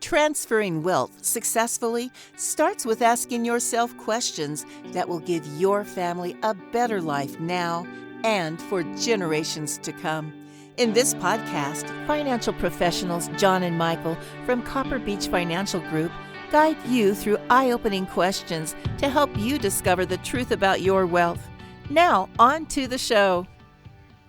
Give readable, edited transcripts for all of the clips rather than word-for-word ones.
Transferring wealth successfully starts with asking yourself questions that will give your family a better life now and for generations to come. In this podcast, financial professionals John and Michael from Beech Financial Group guide you through eye-opening questions to help you discover the truth about your wealth. Now, on to the show.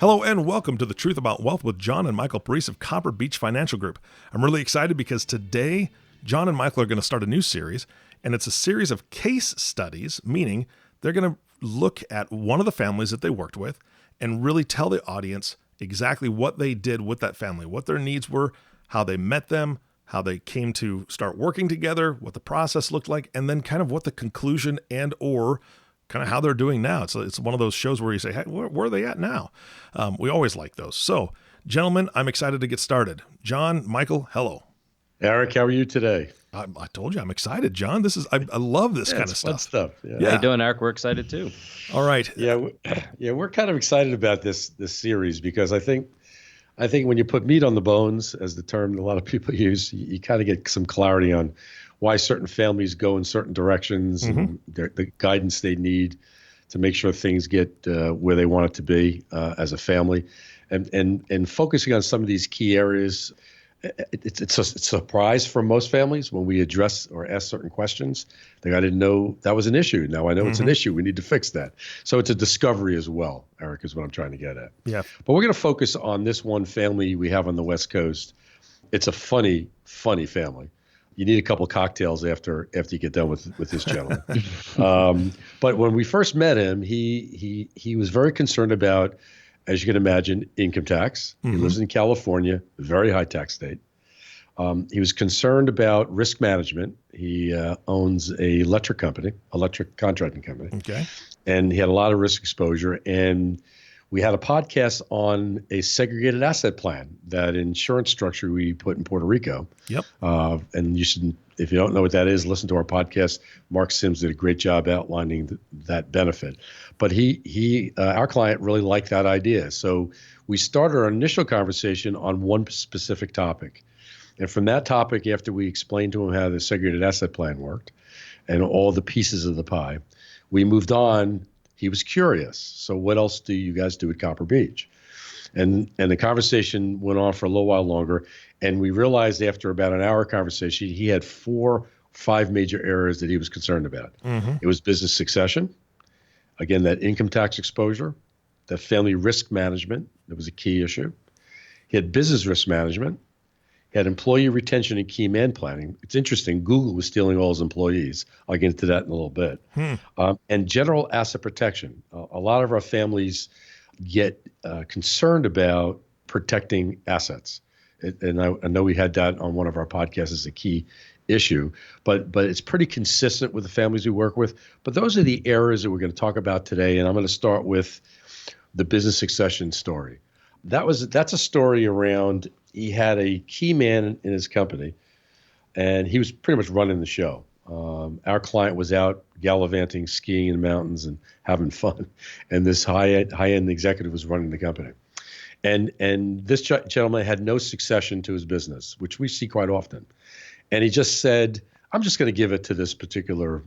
Hello and welcome to The Truth About Wealth with John and Michael Parise of Beech Financial Group. I'm really excited because today, John and Michael are going to start a new series, and it's a series of case studies, meaning they're going to look at one of the families that they worked with and really tell the audience exactly what they did with that family, what their needs were, how they met them, how they came to start working together, what the process looked like, and then kind of what the conclusion and or kind of how they're doing now. It's one of those shows where you say, hey, where are they at now? We always like those. So, gentlemen, I'm excited to get started. John, Michael, hello. Eric, how are you today? I told you I'm excited, John. I love this kind of fun stuff. Yeah. How you doing, Eric? We're excited too. All right. Yeah, we're kind of excited about this series because I think when you put meat on the bones, as the term a lot of people use, you kind of get some clarity on why certain families go in certain directions and the guidance they need to make sure things get where they want it to be as a family, and focusing on some of these key areas. It's a surprise for most families when we address or ask certain questions. I didn't know that was an issue. Now I know it's an issue. We need to fix that. So it's a discovery as well, Eric, is what I'm trying to get at. Yeah. But we're going to focus on this one family we have on the West Coast. It's a funny family. You need a couple cocktails after you get done with this gentleman. But when we first met him, he was very concerned about, as you can imagine, income tax. He lives in California, a very high tax state. He was concerned about risk management. He owns a electric contracting company. Okay. And he had a lot of risk exposure. And we had a podcast on a segregated asset plan, that insurance structure we put in Puerto Rico. Yep. And you should, if you don't know what that is, listen to our podcast. Mark Sims did a great job outlining that benefit. But our client really liked that idea. So we started our initial conversation on one specific topic. And from that topic, after we explained to him how the segregated asset plan worked and all the pieces of the pie, we moved on. He was curious. So what else do you guys do at Beech? And the conversation went on for a little while longer. And we realized after about an hour conversation, he had 5 major areas that he was concerned about. It was business succession. Again, that income tax exposure, that family risk management, that was a key issue. He had business risk management. He had employee retention and key man planning. It's interesting. Google was stealing all his employees. I'll get into that in a little bit. And general asset protection. A lot of our families get concerned about protecting assets. And I know we had that on one of our podcasts as a key issue, but it's pretty consistent with the families we work with. But those are the areas that we're going to talk about today. And I'm going to start with the business succession story. That's a story around, he had a key man in his company, and he was pretty much running the show. Our client was out gallivanting, skiing in the mountains and having fun. And this high-end executive was running the company. And this gentleman had no succession to his business, which we see quite often. And he just said, I'm just going to give it to this particular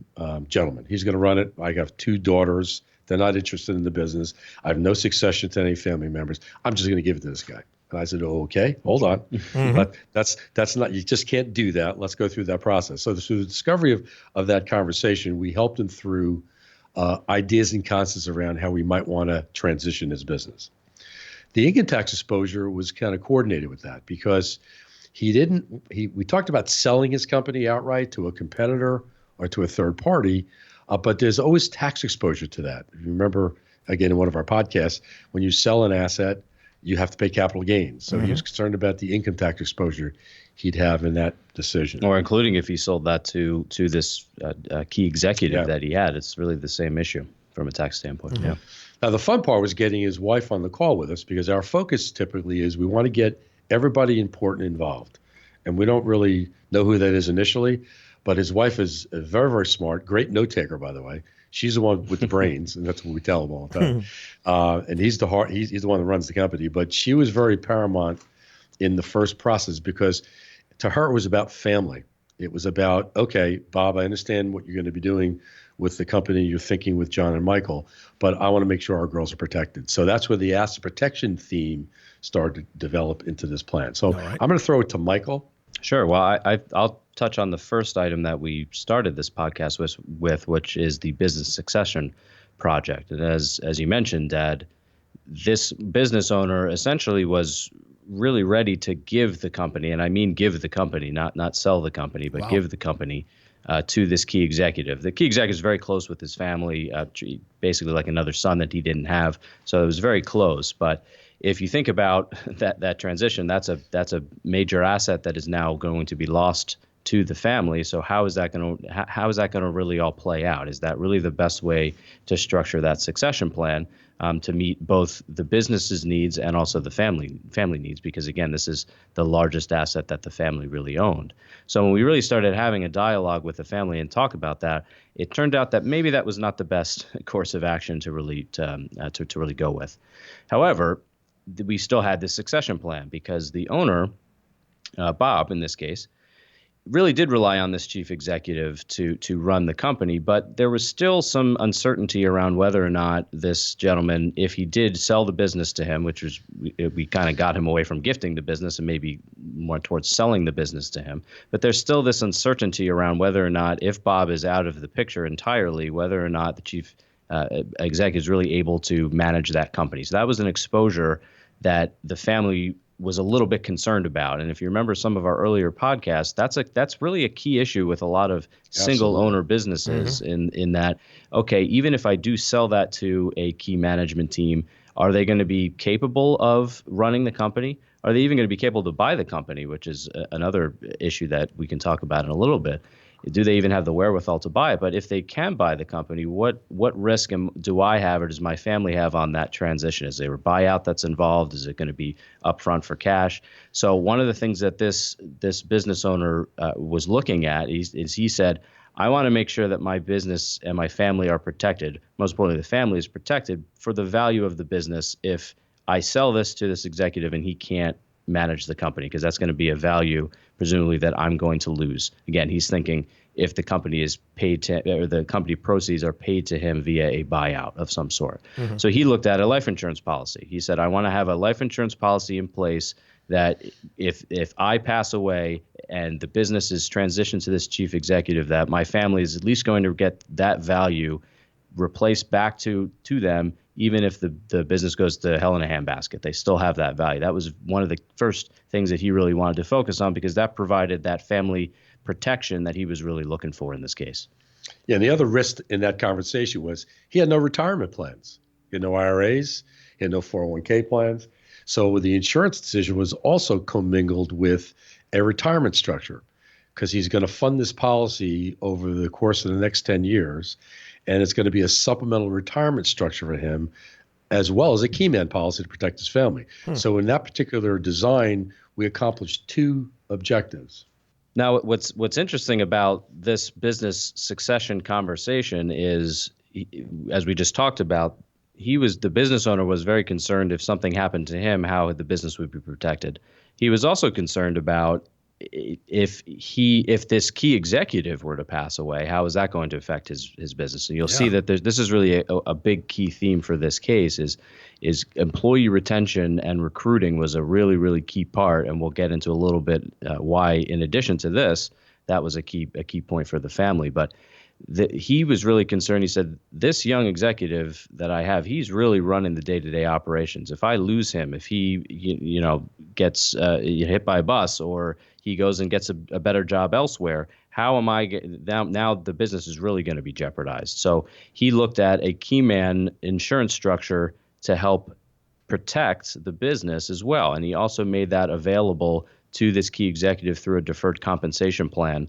gentleman. He's going to run it. I have 2 daughters. They're not interested in the business. I have no succession to any family members. I'm just going to give it to this guy. And I said, oh, okay, hold on. But that's not, you just can't do that. Let's go through that process. So through the discovery of that conversation, we helped him through ideas and concepts around how we might want to transition his business. The income tax exposure was kind of coordinated with that because we talked about selling his company outright to a competitor or to a third party, but there's always tax exposure to that. If you remember, again, in one of our podcasts, when you sell an asset, you have to pay capital gains. So he was concerned about the income tax exposure he'd have in that decision. Or including if he sold that to this key executive that he had. It's really the same issue from a tax standpoint. Yeah. Now, the fun part was getting his wife on the call with us because our focus typically is we want to get everybody important involved. And we don't really know who that is initially, but his wife is very, very smart, great note taker, by the way. She's the one with the brains, and that's what we tell him all the time. And he's the one that runs the company. But she was very paramount in the first process because To her, it was about family. It was about, okay, Bob, I understand what you're going to be doing with the company you're thinking with John and Michael, but I want to make sure our girls are protected. So that's where the asset protection theme started to develop into this plan. So right. I'm going to throw it to Michael. Sure. Well, I'll touch on the first item that we started this podcast with, which is the business succession project. And as you mentioned, Dad, this business owner essentially was really ready to give the company, and I mean give the company, not sell the company, but give the company to this key executive. The key executive is very close with his family, basically like another son that he didn't have. So it was very close. But if you think about that transition, that's a major asset that is now going to be lost to the family. So how is that going to really all play out? Is that really the best way to structure that succession plan to meet both the business's needs and also the family needs? Because again, this is the largest asset that the family really owned. So when we really started having a dialogue with the family and talk about that, it turned out that maybe that was not the best course of action to really really go with. However, we still had this succession plan because the owner, Bob in this case, really did rely on this chief executive to run the company, but there was still some uncertainty around whether or not this gentleman, if he did sell the business to him, which was we kind of got him away from gifting the business and maybe more towards selling the business to him. But there's still this uncertainty around whether or not, if Bob is out of the picture entirely, whether or not the chief executive is really able to manage that company. So that was an exposure that the family was a little bit concerned about. And if you remember some of our earlier podcasts, that's really a key issue with a lot of single owner businesses in that, okay, even if I do sell that to a key management team, are they going to be capable of running the company? Are they even going to be capable to buy the company, which is another issue that we can talk about in a little bit. Do they even have the wherewithal to buy it? But if they can buy the company, what risk do I have or does my family have on that transition? Is there a buyout that's involved? Is it going to be upfront for cash? So one of the things that this business owner was looking at is he said, I want to make sure that my business and my family are protected. Most importantly, the family is protected for the value of the business if I sell this to this executive and he can't manage the company, because that's going to be a value presumably that I'm going to lose. Again, he's thinking if the company is paid to, or the company proceeds are paid to him via a buyout of some sort. So he looked at a life insurance policy. He said, I want to have a life insurance policy in place that if I pass away and the business is transitioned to this chief executive, that my family is at least going to get that value replaced back to them, even if the business goes to hell in a handbasket. They still have that value. That was one of the first things that he really wanted to focus on, because that provided that family protection that he was really looking for in this case. Yeah, and the other risk in that conversation was he had no retirement plans. He had no IRAs. He had no 401k plans. So the insurance decision was also commingled with a retirement structure, because he's going to fund this policy over the course of the next 10 years. And it's going to be a supplemental retirement structure for him, as well as a key man policy to protect his family. So in that particular design, we accomplished two objectives. Now, what's interesting about this business succession conversation is, as we just talked about, the business owner was very concerned if something happened to him, how the business would be protected. He was also concerned about if this key executive were to pass away, how is that going to affect his business? And you'll see that this is really a big key theme for this case is employee retention and recruiting was a really, really key part. And we'll get into a little bit why, in addition to this, that was a key point for the family. But he was really concerned. He said, this young executive that I have, he's really running the day-to-day operations. If I lose him, if he gets hit by a bus, or he goes and gets a better job elsewhere, how am I now the business is really going to be jeopardized. So he looked at a key man insurance structure to help protect the business as well. And he also made that available to this key executive through a deferred compensation plan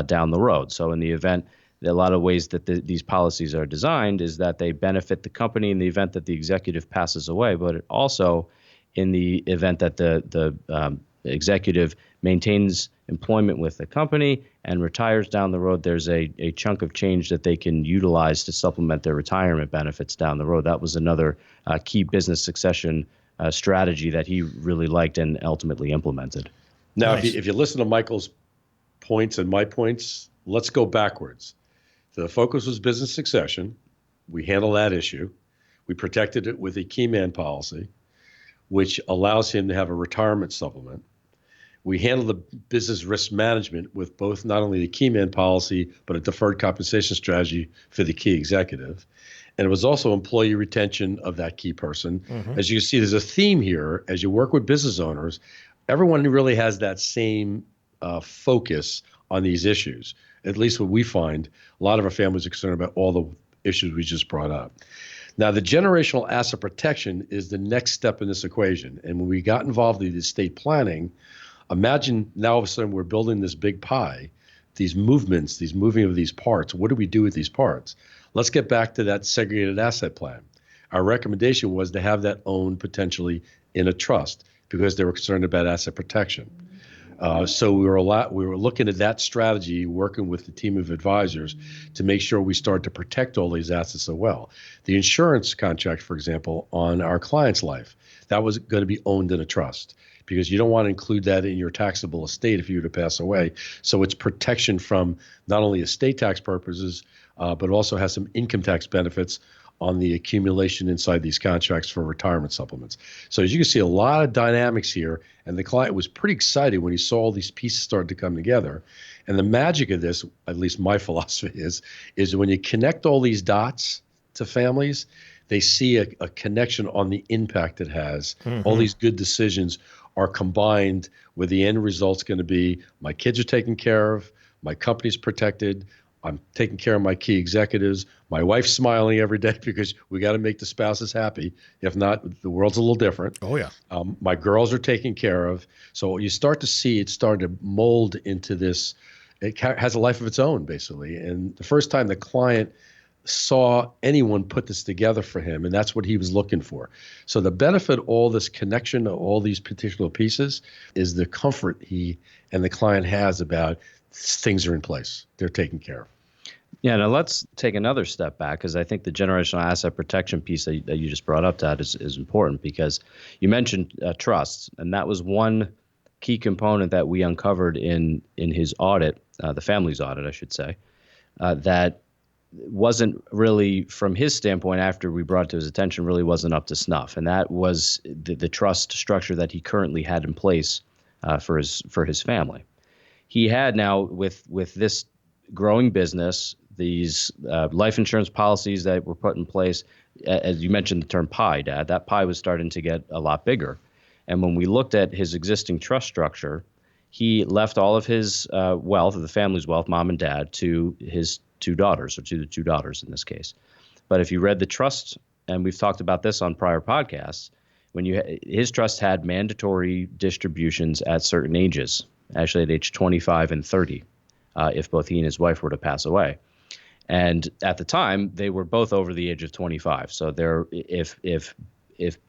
down the road. So in the event, a lot of ways that these policies are designed is that they benefit the company in the event that the executive passes away, but it also in the event that the executive maintains employment with the company and retires down the road, there's a chunk of change that they can utilize to supplement their retirement benefits down the road. That was another key business succession strategy that he really liked and ultimately implemented. Now, Nice. if you listen to Michael's points and my points, let's go backwards. The focus was business succession. We handled that issue. We protected it with a key man policy, which allows him to have a retirement supplement. We handled the business risk management with both not only the key man policy, but a deferred compensation strategy for the key executive. And it was also employee retention of that key person. Mm-hmm. As you see, there's a theme here. As you work with business owners, everyone really has that same focus on these issues. At least what we find, a lot of our families are concerned about all the issues we just brought up. Now, the generational asset protection is the next step in this equation. And when we got involved in the estate planning, imagine now all of a sudden we're building this big pie, these movements, these moving of these parts. What do we do with these parts? Let's get back to that segregated asset plan. Our recommendation was to have that owned potentially in a trust because they were concerned about asset protection. So we were looking at that strategy, working with the team of advisors to make sure we start to protect all these assets as well. The insurance contract, for example, on our client's life, that was going to be owned in a trust because you don't want to include that in your taxable estate if you were to pass away. So it's protection from not only estate tax purposes, but also has some income tax benefits on the accumulation inside these contracts for retirement supplements. So as you can see, a lot of dynamics here, and the client was pretty excited when he saw all these pieces start to come together. And the magic of this, at least my philosophy is when you connect all these dots to families, they see a connection on the impact it has. Mm-hmm. All these good decisions are combined with the end result's going to be my kids are taken care of, my company's protected, I'm taking care of my key executives. My wife's smiling every day because we got to make the spouses happy. If not, the world's a little different. Oh, yeah. My girls are taken care of. So you start to see it start to mold into this. It has a life of its own, basically. And the first time the client saw anyone put this together for him, and that's what he was looking for. So the benefit of all this connection of all these particular pieces is the comfort he and the client has about things are in place. They're taken care of. Yeah, now let's take another step back because I think the generational asset protection piece that you just brought up, Dad, is important because you mentioned trusts, and that was one key component that we uncovered in his audit, the family's audit, I should say, that wasn't really, from his standpoint, after we brought it to his attention, really wasn't up to snuff, and that was the trust structure that he currently had in place for his family. He had now with this growing business, these life insurance policies that were put in place, as you mentioned the term pie, Dad, that pie was starting to get a lot bigger. And when we looked at his existing trust structure, he left all of his wealth, of the family's wealth, mom and dad, to his two daughters, or to the two daughters in this case. But if you read the trust, and we've talked about this on prior podcasts, his trust had mandatory distributions at certain ages, actually at age 25 and 30, if both he and his wife were to pass away. And at the time, they were both over the age of 25. So if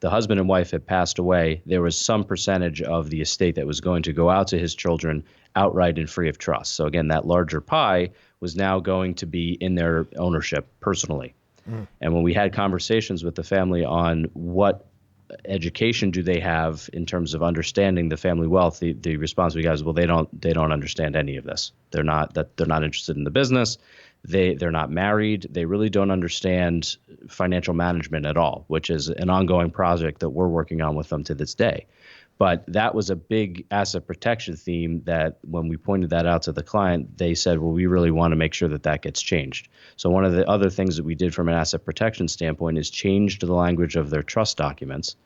the husband and wife had passed away, there was some percentage of the estate that was going to go out to his children outright and free of trust. So again, that larger pie was now going to be in their ownership personally. Mm. And when we had conversations with the family on what education do they have in terms of understanding the family wealth, the response we got is, well, they don't understand any of this. They're not interested in the business. They're not married. They really don't understand financial management at all, which is an ongoing project that we're working on with them to this day. But that was a big asset protection theme that when we pointed that out to the client, they said, well, we really want to make sure that gets changed. So one of the other things that we did from an asset protection standpoint is change the language of their trust documents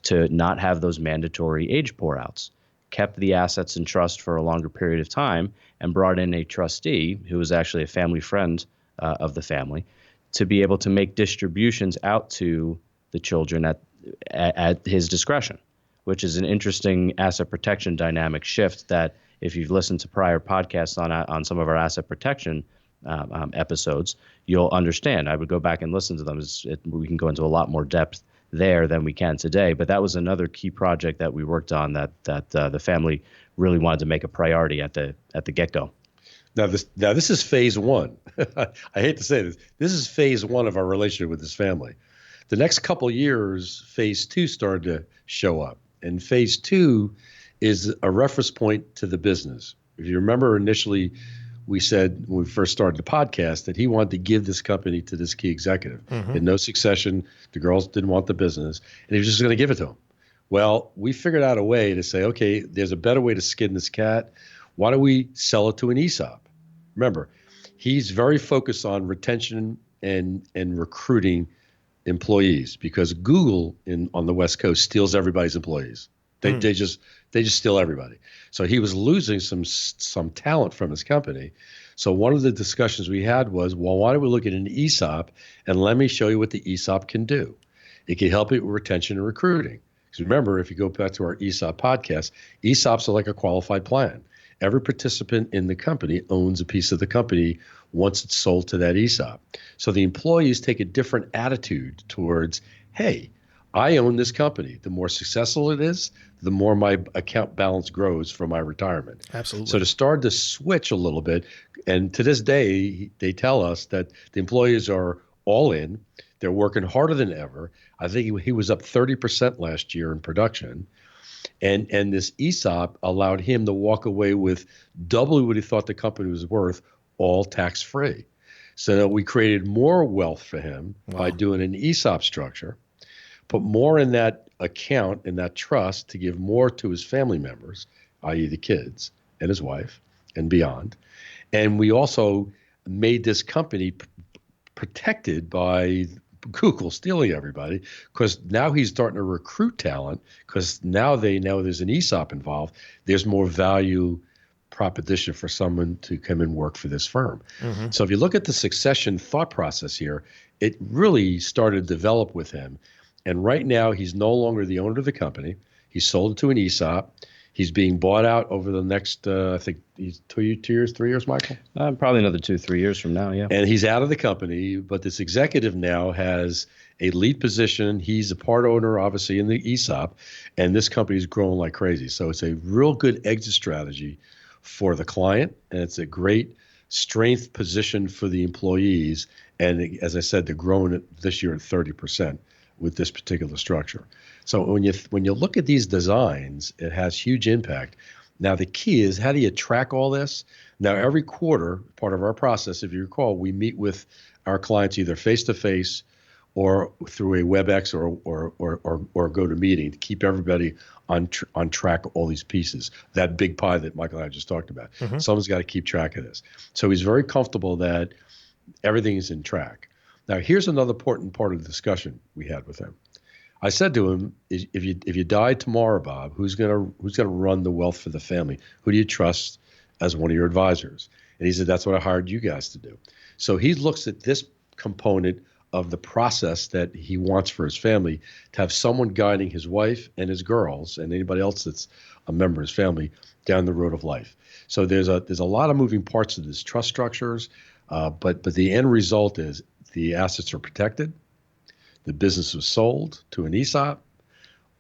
to not have those mandatory age pour-outs, kept the assets in trust for a longer period of time, and brought in a trustee who was actually a family friend of the family to be able to make distributions out to the children at his discretion, which is an interesting asset protection dynamic shift that if you've listened to prior podcasts on some of our asset protection episodes, you'll understand. I would go back and listen to them. We can go into a lot more depth there than we can today. But that was another key project that we worked on that the family really wanted to make a priority at the get-go. Now this is phase one. I hate to say this. This is phase one of our relationship with this family. The next couple years, phase two started to show up. And phase two is a reference point to the business. If you remember initially, we said when we first started the podcast that he wanted to give this company to this key executive. And no succession. The girls didn't want the business, and he was just going to give it to him. Well, we figured out a way to say, okay, there's a better way to skin this cat. Why don't we sell it to an ESOP? Remember, he's very focused on retention and recruiting employees, because Google on the West Coast steals everybody's employees. They just steal everybody. So he was losing some talent from his company. So one of the discussions we had was, well, why don't we look at an ESOP, and let me show you what the ESOP can do. It can help you with retention and recruiting. Because remember, if you go back to our ESOP podcast, ESOPs are like a qualified plan. Every participant in the company owns a piece of the company once it's sold to that ESOP. So the employees take a different attitude towards, hey, I own this company. The more successful it is, the more my account balance grows for my retirement. Absolutely. So to start to switch a little bit, and to this day, they tell us that the employees are all in. They're working harder than ever. I think he was up 30% last year in production. And this ESOP allowed him to walk away with double what he thought the company was worth, all tax-free. So we created more wealth for him by doing an ESOP structure, put more in that account, in that trust, to give more to his family members, i.e. the kids and his wife and beyond. And we also made this company protected by Google stealing everybody, because now he's starting to recruit talent, because now they know there's an ESOP involved. There's more value proposition for someone to come and work for this firm. So if you look at the succession thought process here, it really started to develop with him. And right now, he's no longer the owner of the company. He's sold it to an ESOP. He's being bought out over the next, I think he's 2 years, 3 years, Michael? Probably another 2-3 years from now, yeah. And he's out of the company, but this executive now has a lead position. He's a part owner, obviously, in the ESOP, and this company is growing like crazy. So it's a real good exit strategy for the client, and it's a great strength position for the employees. And as I said, they're growing it this year at 30% with this particular structure. So when you look at these designs, it has huge impact. Now, the key is, how do you track all this? Now, every quarter, part of our process, if you recall, we meet with our clients either face-to-face or through a WebEx or GoToMeeting to keep everybody on track of all these pieces, that big pie that Michael and I just talked about. Someone's got to keep track of this. So he's very comfortable that everything is in track. Now, here's another important part of the discussion we had with him. I said to him, if you die tomorrow, Bob, who's gonna run the wealth for the family? Who do you trust as one of your advisors? And he said, that's what I hired you guys to do. So he looks at this component of the process that he wants for his family, to have someone guiding his wife and his girls and anybody else that's a member of his family down the road of life. So there's a lot of moving parts of this trust structures, but the end result is the assets are protected. The business was sold to an ESOP.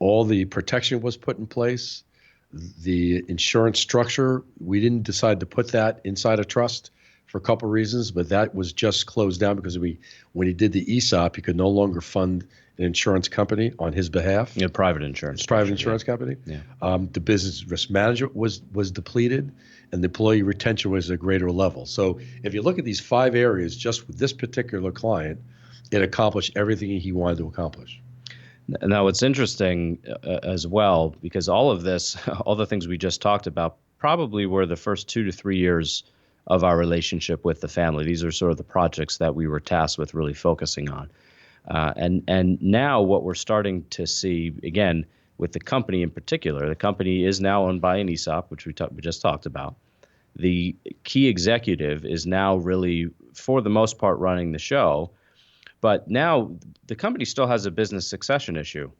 All the protection was put in place. The insurance structure, we didn't decide to put that inside a trust for a couple of reasons, but that was just closed down because when he did the ESOP, he could no longer fund an insurance company on his behalf. Yeah, private insurance. Private insurance company. Yeah. The business risk management was depleted, and the employee retention was at a greater level. So if you look at these 5 areas, just with this particular client, it accomplished everything he wanted to accomplish. Now, what's interesting as well, because all of this, all the things we just talked about, probably were the first 2 to 3 years of our relationship with the family. These are sort of the projects that we were tasked with really focusing on. And now what we're starting to see, again, with the company in particular, the company is now owned by an ESOP, which we just talked about. The key executive is now really, for the most part, running the show. But now the company still has a business succession issue,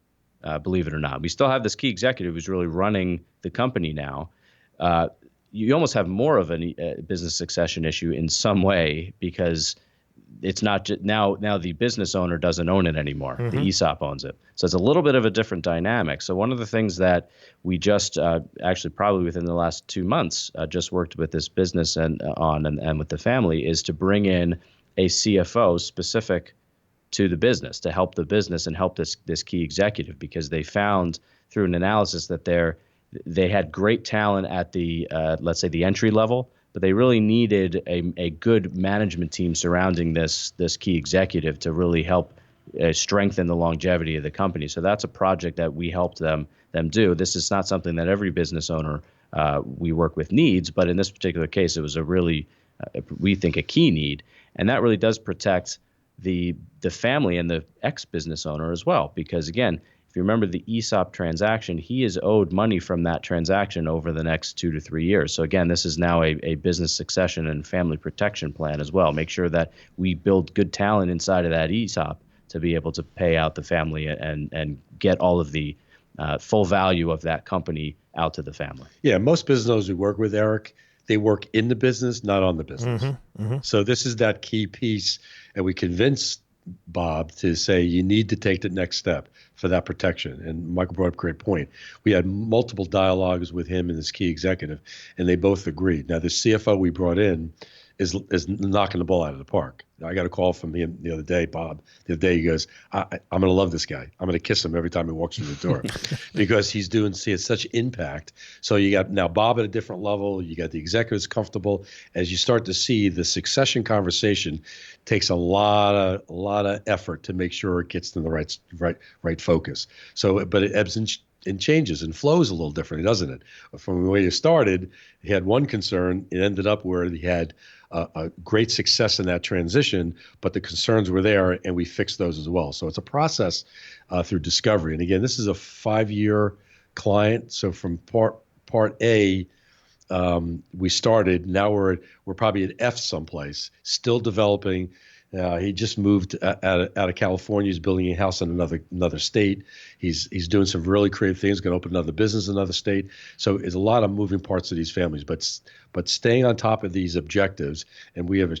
believe it or not. We still have this key executive who's really running the company now. You almost have more of a business succession issue in some way, because it's not just now the business owner doesn't own it anymore. The ESOP owns it. So it's a little bit of a different dynamic. So one of the things that we just actually probably within the last 2 months just worked with this business and with the family is to bring in a CFO specific to the business, to help the business and help this key executive, because they found through an analysis that they had great talent at the let's say the entry level, but they really needed a good management team surrounding this key executive to really help strengthen the longevity of the company. So that's a project that we helped them do. This is not something that every business owner we work with needs, but in this particular case, it was a really we think a key need, and that really does protect the family and the ex-business owner as well, because again, if you remember the ESOP transaction, he is owed money from that transaction over the next 2 to 3 years. So again, this is now a business succession and family protection plan as well. Make sure that we build good talent inside of that ESOP to be able to pay out the family and get all of the full value of that company out to the family. Yeah, most business owners we work with, Eric, they work in the business, not on the business. So this is that key piece, and we convince Bob to say you need to take the next step for that protection. And Michael brought up a great point. We had multiple dialogues with him and his key executive, and they both agreed. Now, the CFO we brought in is knocking the ball out of the park. I got a call from him the other day, Bob. The other day, he goes, I'm going to love this guy. I'm going to kiss him every time he walks through the door because he has such impact. So you got now Bob at a different level. You got the executives comfortable. As you start to see the succession conversation takes a lot of effort to make sure it gets in the right focus. So, but it ebbs and changes and flows a little differently, doesn't it? From the way you started, he had one concern. It ended up where he had a great success in that transition, but the concerns were there, and we fixed those as well. So it's a process through discovery. And again, this is a 5-year client. So from part A, we started. Now we're probably at F someplace, still developing. He just moved out of California. He's building a house in another state. He's doing some really creative things. Going to open another business in another state. So there's a lot of moving parts to these families. But staying on top of these objectives, and we have a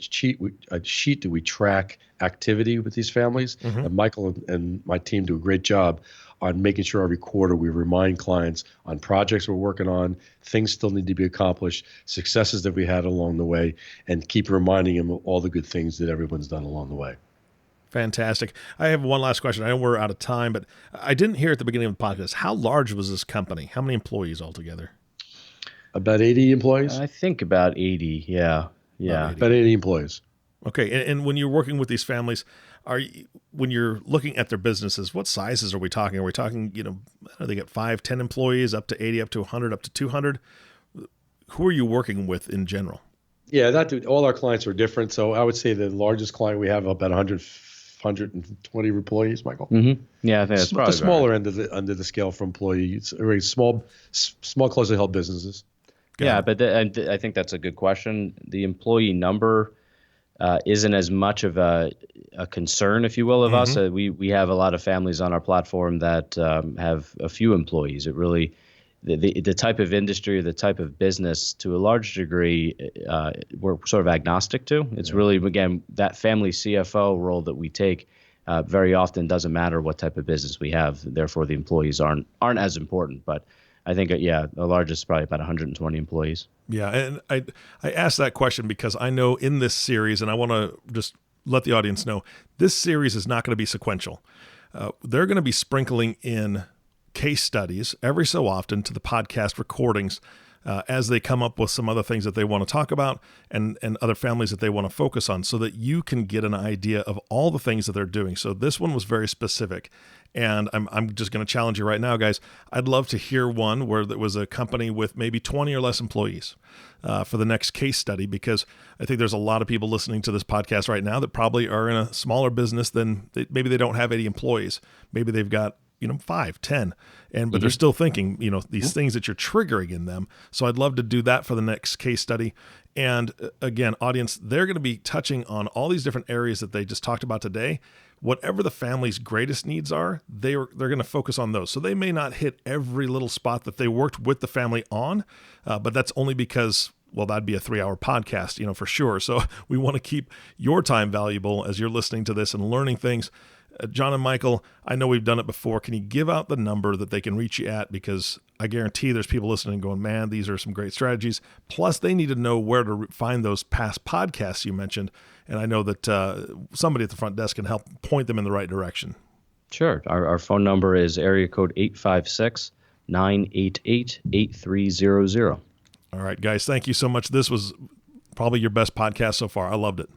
sheet that we track activity with these families. And Michael and my team do a great job on making sure every quarter we remind clients on projects we're working on, things still need to be accomplished, successes that we had along the way, and keep reminding them of all the good things that everyone's done along the way. Fantastic. I have one last question. I know we're out of time, but I didn't hear at the beginning of the podcast, how large was this company? How many employees altogether? About 80 employees? I think about 80, yeah. About 80 employees. Okay, and when you're working with these families, when you're looking at their businesses, what sizes are we talking? Are we talking, they get 5, 10 employees, up to 80, up to 100, up to 200? Who are you working with in general? Yeah, all our clients are different. So I would say the largest client we have about 120 employees, Michael. Yeah, I think that's probably the smaller end of the scale for employees. Very small, closely held businesses. But I think that's a good question. The employee number isn't as much of a concern, if you will, of us. We have a lot of families on our platform that have a few employees. It really, the type of industry or the type of business, to a large degree, we're sort of agnostic to. It's really, again, that family CFO role that we take very often doesn't matter what type of business we have. Therefore, the employees aren't as important. But I think, the largest is probably about 120 employees. Yeah, and I asked that question because I know in this series, and I want to just let the audience know, this series is not going to be sequential. They're going to be sprinkling in case studies every so often to the podcast recordings as they come up with some other things that they want to talk about and other families that they want to focus on, so that you can get an idea of all the things that they're doing. So this one was very specific. And I'm just going to challenge you right now, guys. I'd love to hear one where there was a company with maybe 20 or less employees for the next case study, because I think there's a lot of people listening to this podcast right now that probably are in a smaller business than maybe they don't have 80 employees. Maybe they've got 5, 10, but they're still thinking, these things that you're triggering in them. So I'd love to do that for the next case study. And again, audience, they're going to be touching on all these different areas that they just talked about today. Whatever the family's greatest needs are, they're going to focus on those. So they may not hit every little spot that they worked with the family on, but that's only because, that'd be a 3-hour podcast, for sure. So we want to keep your time valuable as you're listening to this and learning things. John and Michael, I know we've done it before. Can you give out the number that they can reach you at? Because I guarantee there's people listening going, man, these are some great strategies. Plus, they need to know where to find those past podcasts you mentioned. And I know that somebody at the front desk can help point them in the right direction. Sure. Our phone number is area code 988-8300. All right, guys, thank you so much. This was probably your best podcast so far. I loved it.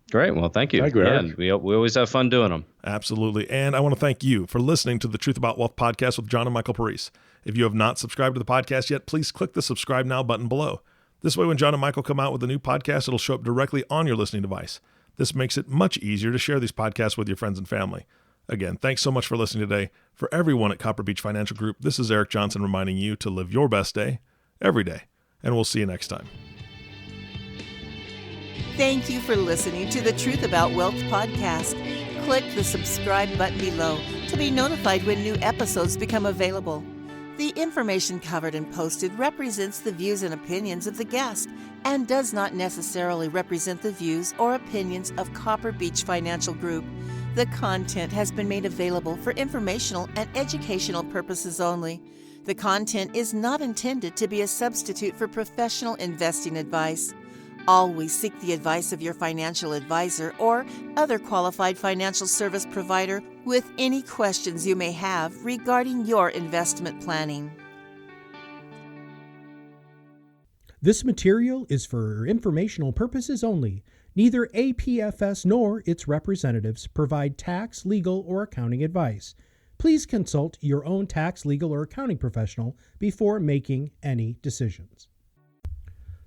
Great. Well, thank you. Thank you, Eric. We always have fun doing them. Absolutely. And I want to thank you for listening to the Truth About Wealth podcast with John and Michael Parise. If you have not subscribed to the podcast yet, please click the subscribe now button below. This way, when John and Michael come out with a new podcast, it'll show up directly on your listening device. This makes it much easier to share these podcasts with your friends and family. Again, thanks so much for listening today. For everyone at Copper Beech Financial Group, this is Eric Johnson reminding you to live your best day every day. And we'll see you next time. Thank you for listening to the Truth About Wealth podcast. Click the subscribe button below to be notified when new episodes become available. The information covered and posted represents the views and opinions of the guest and does not necessarily represent the views or opinions of Copper Beech Financial Group. The content has been made available for informational and educational purposes only. The content is not intended to be a substitute for professional investing advice. Always seek the advice of your financial advisor or other qualified financial service provider with any questions you may have regarding your investment planning. This material is for informational purposes only. Neither APFS nor its representatives provide tax, legal, or accounting advice. Please consult your own tax, legal, or accounting professional before making any decisions.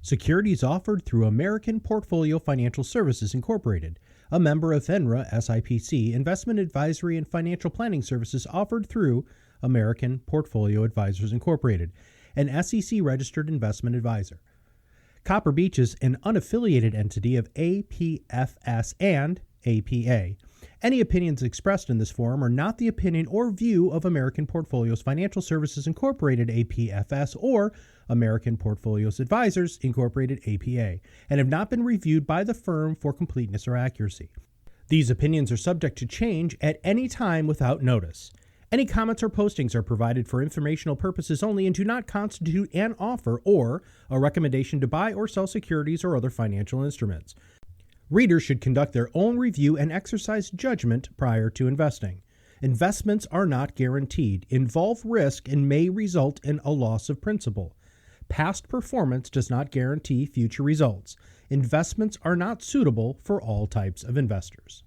Securities offered through American Portfolio Financial Services Incorporated, a member of FINRA SIPC. Investment advisory and financial planning services offered through American Portfolio Advisors Incorporated, an SEC-registered investment advisor. Copper Beech is an unaffiliated entity of APFS and APA. Any opinions expressed in this forum are not the opinion or view of American Portfolios Financial Services Incorporated, APFS, or American Portfolios Advisors Incorporated, APA, and have not been reviewed by the firm for completeness or accuracy. These opinions are subject to change at any time without notice. Any comments or postings are provided for informational purposes only and do not constitute an offer or a recommendation to buy or sell securities or other financial instruments. Readers should conduct their own review and exercise judgment prior to investing. Investments are not guaranteed, involve risk, and may result in a loss of principal. Past performance does not guarantee future results. Investments are not suitable for all types of investors.